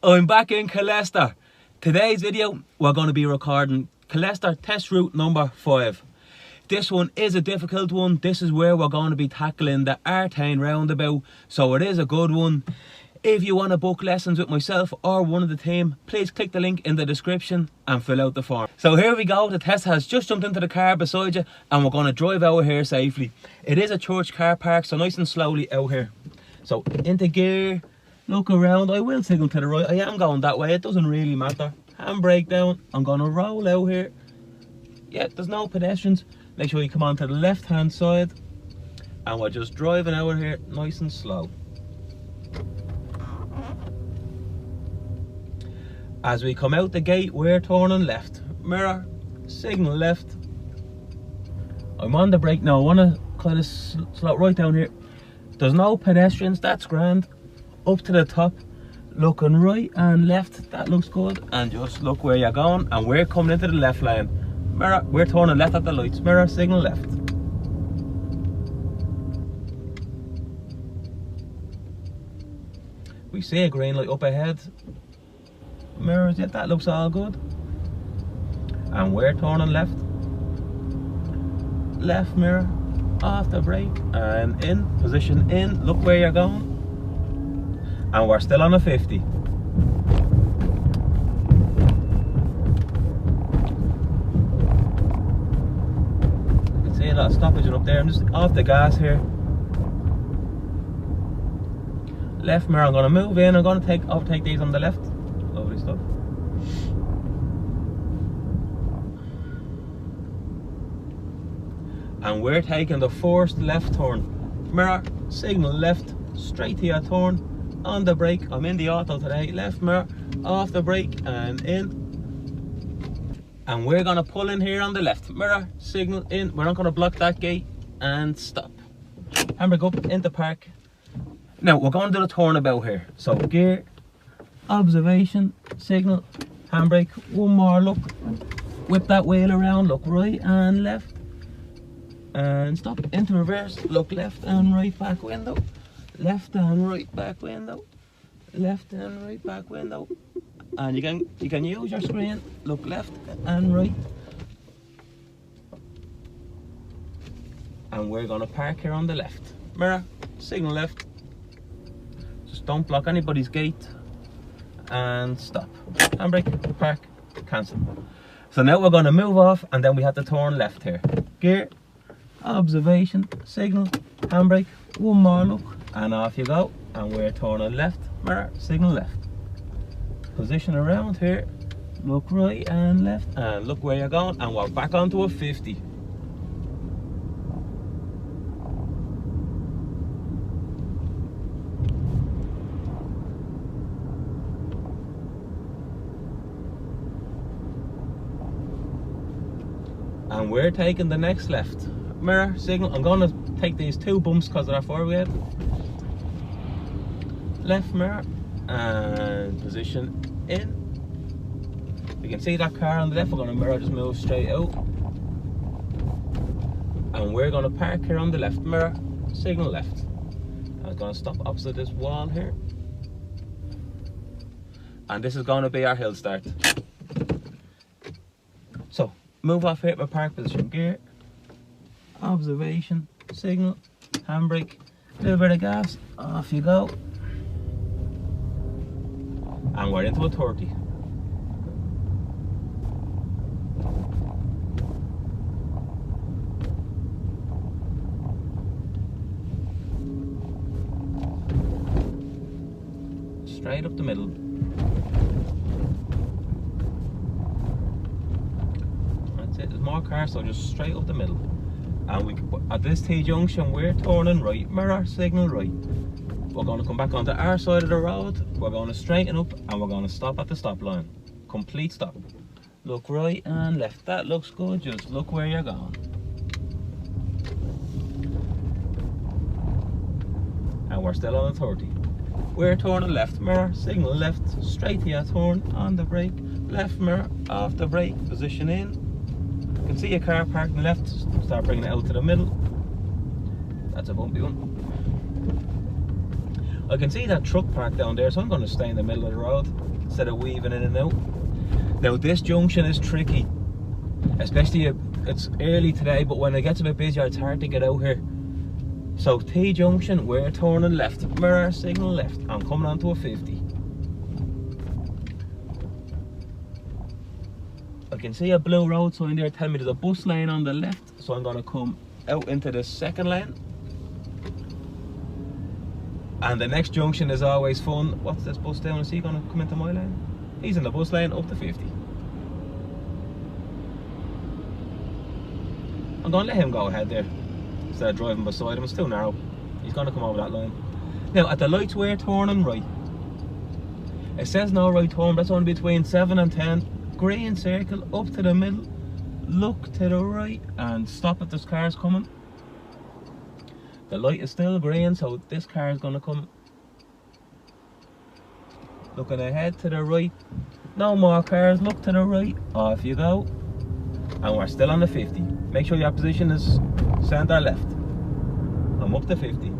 I'm back in Killester. Today's video we're going to be recording Killester test route number 5. This one is a difficult one. This is where we're going to be tackling the Raheny roundabout, so it is a good one. If you want to book lessons with myself or one of the team, please click the link in the description and fill out the form. So here we go, the test has just jumped into the car beside you and we're going to drive out here safely. It is a church car park, so nice and slowly out here. So into gear, look around. I will signal to the right. I am going that way, it doesn't really matter. Handbrake down, I'm going to roll out here. Yeah, there's no pedestrians. Make sure you come on to the left hand side and we're just driving out here nice and slow. As we come out the gate, we're turning left. Mirror, signal left. I'm on the brake now. I want to kind of slow right down here. There's no pedestrians, that's grand. Up to the top, looking right and left, that looks good. And just look where you're going, and we're coming into the left lane. Mirror, we're turning left at the lights. Mirror, signal left. We see a green light up ahead. Mirrors, yeah, that looks all good. And we're turning left. Left mirror, off the brake, and in, position in, look where you're going. And we're still on a 50. You can see a lot of stoppage up there. I'm just off the gas here. Left mirror, I'm going to move in. I'm going to overtake these on the left. Lovely stuff. And we're taking the first left turn. Mirror, signal left, straight to your turn. On the brake, I'm in the auto today. Left mirror, off the brake and in. And we're gonna pull in here on the left. Mirror, signal in. We're not gonna block that gate and stop. Handbrake up into park. Now we're going to do the turnabout here. So gear, observation, signal, handbrake, one more look. Whip that wheel around, look right and left. And stop, into reverse, look left and right back window. Left and right back window, left and right back window, and you can use your screen. Look left and right, and we're gonna park here on the left. Mirror, signal left. Just don't block anybody's gate, and stop. Handbrake, park, cancel. So now we're gonna move off, and then we have to turn left here. Gear, observation, signal, handbrake, one more look. And off you go, and we're turning left. Mirror, signal left. Position around here, look right and left, and look where you're going, and we're back onto a 50. And we're taking the next left. Mirror, signal, I'm going to take these two bumps because they're forward. Left mirror and position in. You can see that car on the left. We're going to mirror, just move straight out. And we're going to park here on the left. Mirror, signal left. I'm going to stop opposite this wall here. And this is going to be our hill start. So, move off here to park position, gear, observation, signal, handbrake, a little bit of gas, off you go. And we're into a 30. Straight up the middle. That's it, there's more cars, so just straight up the middle. And we at this T junction, we're turning right. Mirror, signal right. We're going to come back onto our side of the road. We're going to straighten up and we're going to stop at the stop line. Complete stop. Look right and left. That looks good. Just look where you're going. And we're still on the 30. We're turning left. Mirror, signal left. Straight to your turn. On the brake. Left mirror, off the brake. Position in. You can see a car parking left. Start bringing it out to the middle. That's a bumpy one. I can see that truck parked down there, so I'm going to stay in the middle of the road instead of weaving in and out. Now this junction is tricky, especially it's early today, but when it gets a bit busier it's hard to get out here. So T junction, we're turning left, mirror signal left. I'm coming onto a 50. I can see a blue road sign there telling me there's a bus lane on the left, so I'm going to come out into the second lane. And the next junction is always fun. What's this bus doing? Is he going to come into my lane? He's in the bus lane up to 50. I'm going to let him go ahead there instead of driving beside him. It's too narrow. He's going to come over that line. Now at the lights we're turning right. It says no right turn, that's only between 7 and 10. Green circle up to the middle. Look to the right and stop if there's cars coming. The light is still green, so this car is going to come. Looking ahead to the right. No more cars, look to the right. Off you go. And we're still on the 50. Make sure your position is center left. I'm up to 50.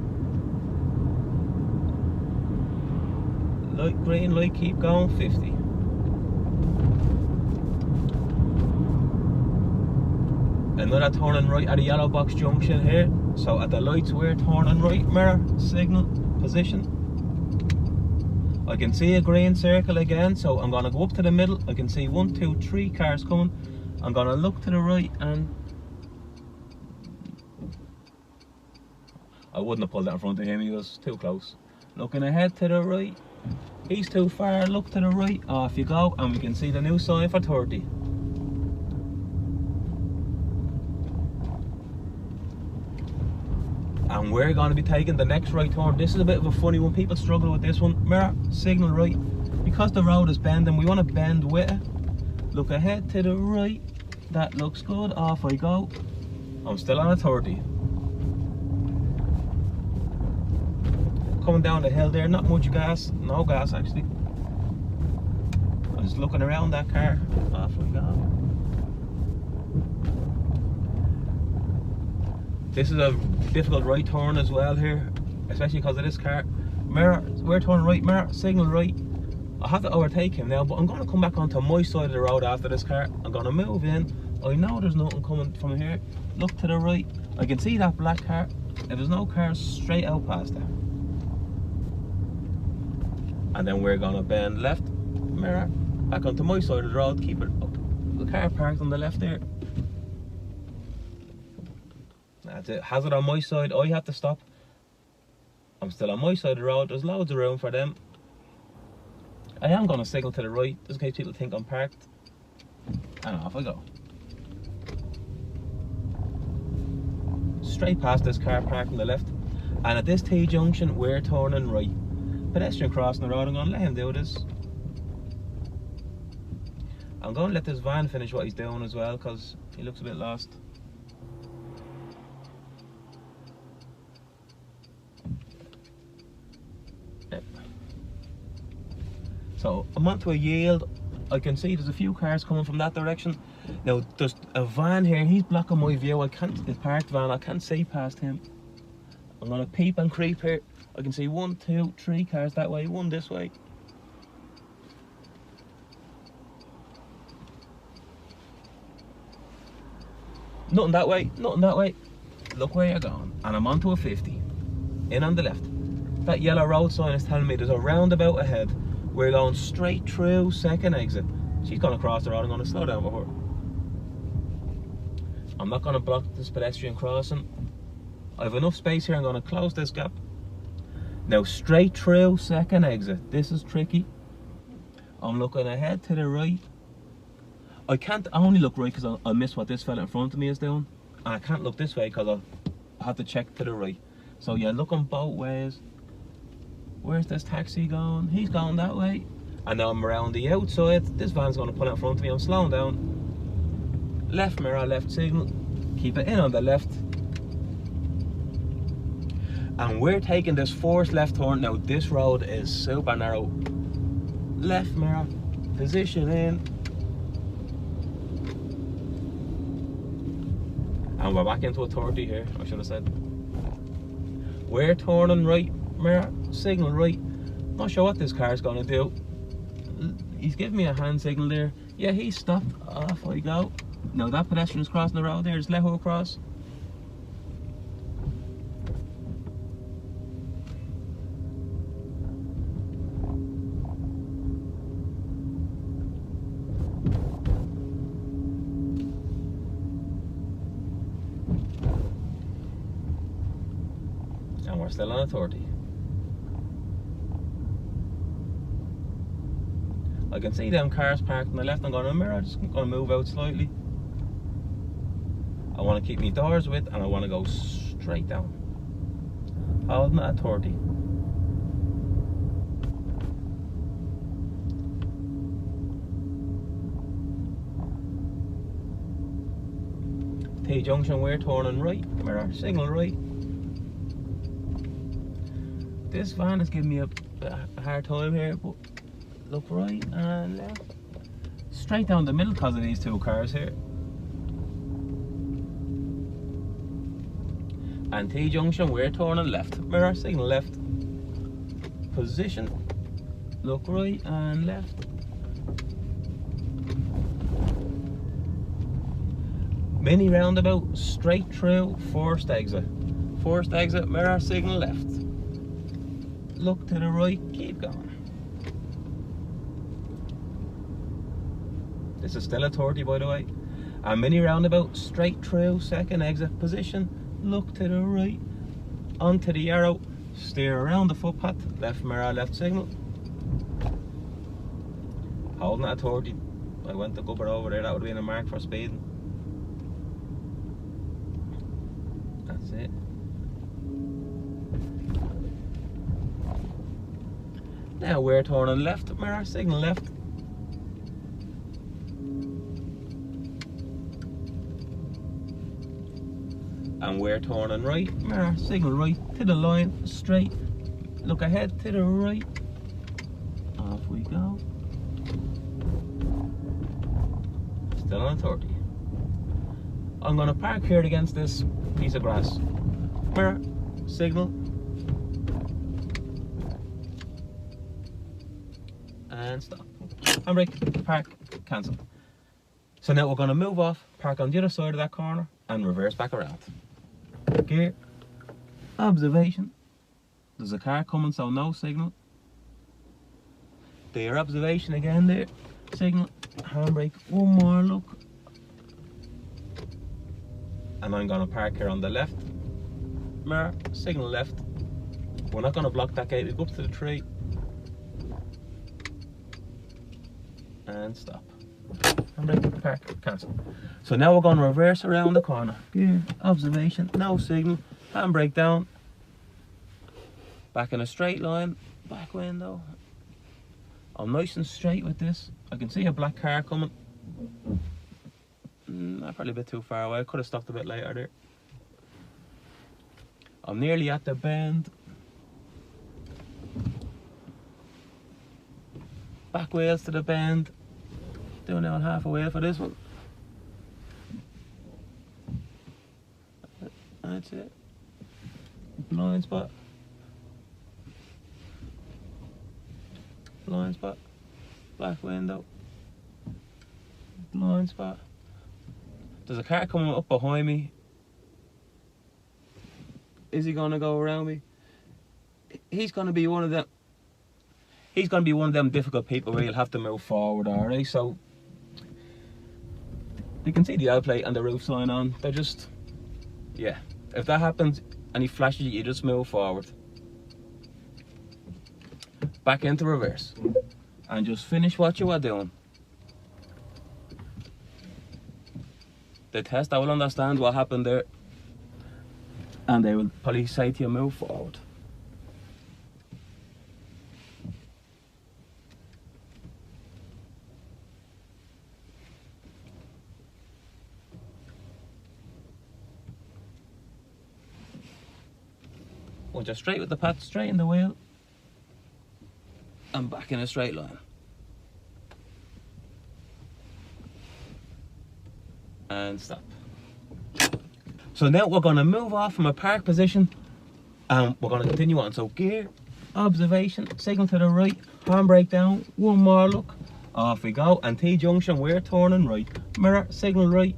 Light green, light keep going, 50. Another turning right at a yellow box junction here. So at the lights we're turning right, mirror, signal, position. I can see a green circle again, so I'm going to go up to the middle. I can see 1, 2, 3 cars coming. I'm going to look to the right and I wouldn't have pulled that in front of him, he was too close. Looking ahead to the right. He's too far, look to the right, off you go, and we can see the new sign for 30. And we're going to be taking the next right turn. This is a bit of a funny one, people struggle with this one. Mirror, signal right. Because the road is bending, we want to bend with it. Look ahead to the right, that looks good, off I go. I'm still on a 30. Coming down the hill there, not much gas, no gas actually. I'm just looking around that car, off we go. This is a difficult right turn as well here, especially because of this car. Mirror, we're turning right, mirror, signal right. I have to overtake him now, but I'm going to come back onto my side of the road after this car. I'm going to move in. I know there's nothing coming from here. Look to the right. I can see that black car. If there's no cars, straight out past there. And then we're going to bend left, mirror, back onto my side of the road, keep it up. The car parked on the left there. That's it. Has it on my side, I have to stop. I'm still on my side of the road, there's loads of room for them. I am going to signal to the right, just in case people think I'm parked. And off I go. Straight past this car parked on the left. And at this T junction, we're turning right. Pedestrian crossing the road, I'm going to let him do this. I'm going to let this van finish what he's doing as well, because he looks a bit lost. Yep. So I'm onto a yield. I can see there's a few cars coming from that direction. Now there's a van here, he's blocking my view. I can't, the parked van, I can't see past him. I'm going to peep and creep here. I can see 1, 2, 3 cars that way, 1 this way. Nothing that way, nothing that way. Look where you're going. And I'm onto a 50. In on the left. That yellow road sign is telling me there's a roundabout ahead. We're going straight through second exit. She's going to cross the road, I'm going to slow down for her. I'm not going to block this pedestrian crossing. I have enough space here, I'm going to close this gap. Now straight through second exit. This is tricky. I'm looking ahead to the right. I can't only look right because I'll miss what this fella in front of me is doing. And I can't look this way because I'll have to check to the right. So yeah, looking both ways. Where's this taxi going? He's going that way. And now I'm around the outside. This van's going to pull out in front of me. I'm slowing down. Left mirror, left signal. Keep it in on the left. And we're taking this forced left turn. Now this road is super narrow. Left mirror, position in. And we're back into a 30 here, I should have said. We're turning right mirror, signal right. Not sure what this car's gonna do. He's giving me a hand signal there. Yeah, he's stopped. Off I go. Now that pedestrian's crossing the road there. Just let her across. And we're still on a 30. I can see them cars parked on the left. I'm going to mirror. I'm just going to move out slightly. I want to keep my doors with, and I want to go straight down. Holding at 30. T junction, we're turning right. Mirror, signal right. This van is giving me a hard time here, but look right and left. Straight down the middle because of these two cars here. And T junction, we're turning left. Mirror, signal left. Position. Look right and left. Mini roundabout, straight through, first exit. First exit, mirror, signal left. Look to the right, keep going. This is still a 30 by the way. A mini roundabout, straight through, second exit, position. Look to the right, onto the arrow, steer around the footpath, left mirror, left signal. Holding at 30. I went to go over there, that would have been a mark for speeding. That's it. Now we're turning left, mirror, signal left. And we're turning right, mirror, signal right, to the line, straight. Look ahead to the right. Off we go. Still on 30. I'm going to park here against this piece of grass. Mirror, signal. And stop. Handbrake, park, cancel. So now we're going to move off, park on the other side of that corner, and reverse back around. Gear, observation. There's a car coming, so no signal. Their observation again there. Signal, handbrake, one more look. And I'm going to park here on the left. Mirror, signal left. We're not going to block that gate, we go up to the tree. And stop. Handbrake, park, cancel. So now we're going to reverse around the corner. Gear, observation, no signal, handbrake down. Back in a straight line, back window. I'm nice and straight with this. I can see a black car coming. Probably a bit too far away. I could have stopped a bit later there. I'm nearly at the bend. Back wheels to the bend. Doing now half a wheel for this one. That's it. Blind spot. Blind spot. Back window. Blind spot. There's a car coming up behind me. Is he gonna go around me? He's gonna be one of them. He's gonna be one of them difficult people where you'll have to move forward, alright? So you can see the L plate and the roof sign on. They're just, yeah. If that happens and he flashes you, you just move forward. Back into reverse. And just finish what you are doing. The tester will understand what happened there. And they will probably say to you, move forward. We'll just straight with the path, straight in the wheel. And back in a straight line. And stop. So now we're going to move off from a park position and we're going to continue on. So gear, observation, signal to the right, handbrake down, one more look, off we go. And T junction, we're turning right, mirror, signal right,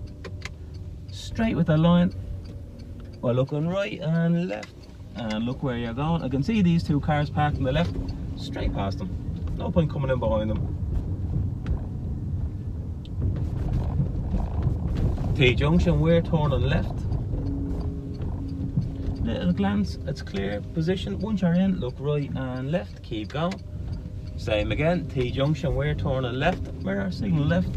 straight with the line, we're looking right and left, and look where you're going. I can see these two cars parked on the left, straight past them, no point coming in behind them. T junction, we're turning left, little glance, it's clear position. Once you're in, look right and left, keep going. Same again, T junction, we're turning left, mirror, signal left.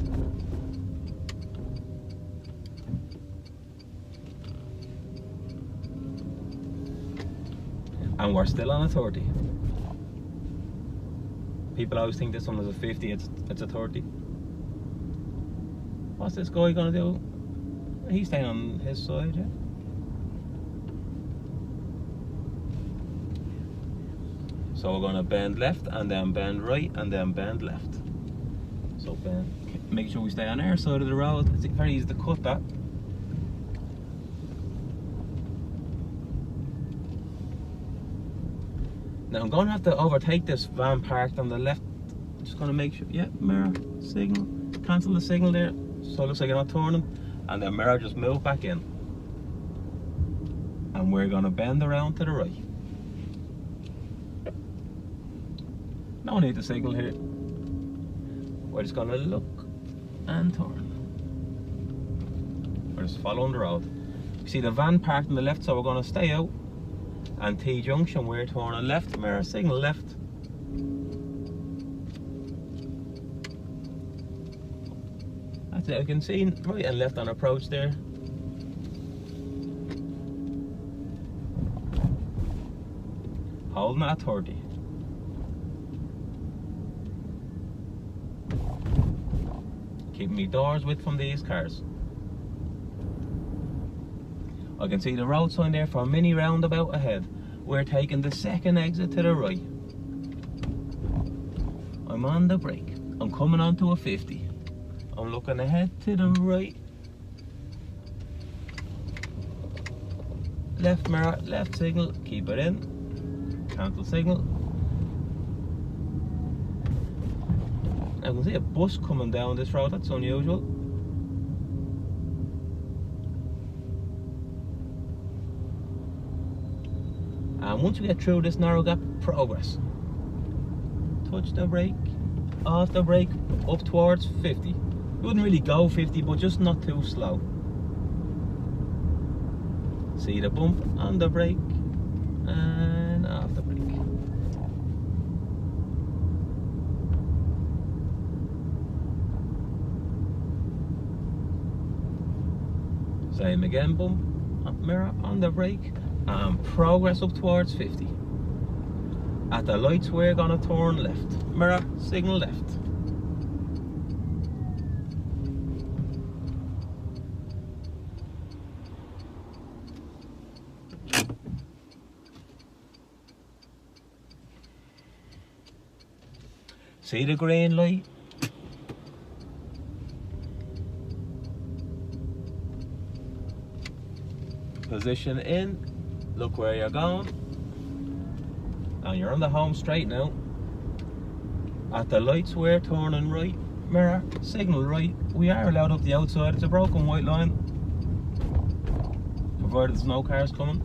And we're still on a 30. People always think this one is a 50, it's a 30. What's this guy gonna do? He's staying on his side, yeah? So we're going to bend left and then bend right and then bend left. So bend, make sure we stay on our side of the road. It's very easy to cut that. Now I'm going to have to overtake this van parked on the left. Just going to make sure, yeah, mirror, signal, cancel the signal there. So it looks like you're not turning. And then mirror, just move back in. And we're going to bend around to the right. No need to signal here. We're just gonna look and turn. We're just following the road. You see the van parked on the left, so we're gonna stay out. And T junction, we're turning left, mirror, signal left. That's it, you can see right and left on approach there. Holding at 30. Keeping me doors width from these cars. I can see the road sign there for a mini roundabout ahead. We're taking the second exit to the right. I'm on the brake. I'm coming onto a 50. I'm looking ahead to the right. Left mirror, left signal, keep it in. Cancel signal. I can see a bus coming down this road, that's unusual. And once we get through this narrow gap, progress. Touch the brake, off the brake, up towards 50. You wouldn't really go 50, but just not too slow. See the bump on the brake and off the brake. Same again, bump, mirror on the brake, and progress up towards 50. At the lights, we're gonna turn left. Mirror, signal left. See the green light? Position in, look where you're going, and you're on the home straight now. At the lights, we're turning right, mirror, signal right. We are allowed up the outside, it's a broken white line, provided there's no cars coming.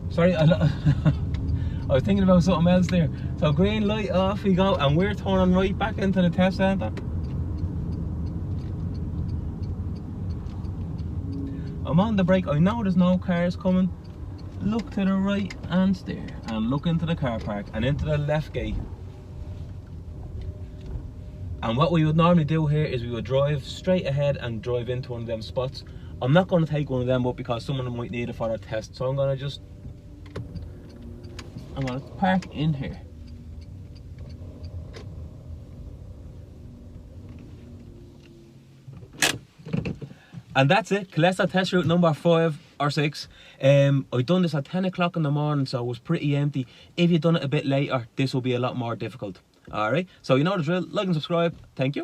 Sorry, I was thinking about something else there. So green light, off we go, and we're turning right back into the test centre. I'm on the brake, I know there's no cars coming. Look to the right and steer, and look into the car park and into the left gate. And what we would normally do here is we would drive straight ahead and drive into one of them spots. I'm not going to take one of them up because someone might need it for a test, so I'm going to park in here. And that's it, Killester test route number 5 or 6. I've done this at 10 o'clock in the morning, so it was pretty empty. If you'd done it a bit later, this will be a lot more difficult. Alright, so you know the drill, like and subscribe. Thank you.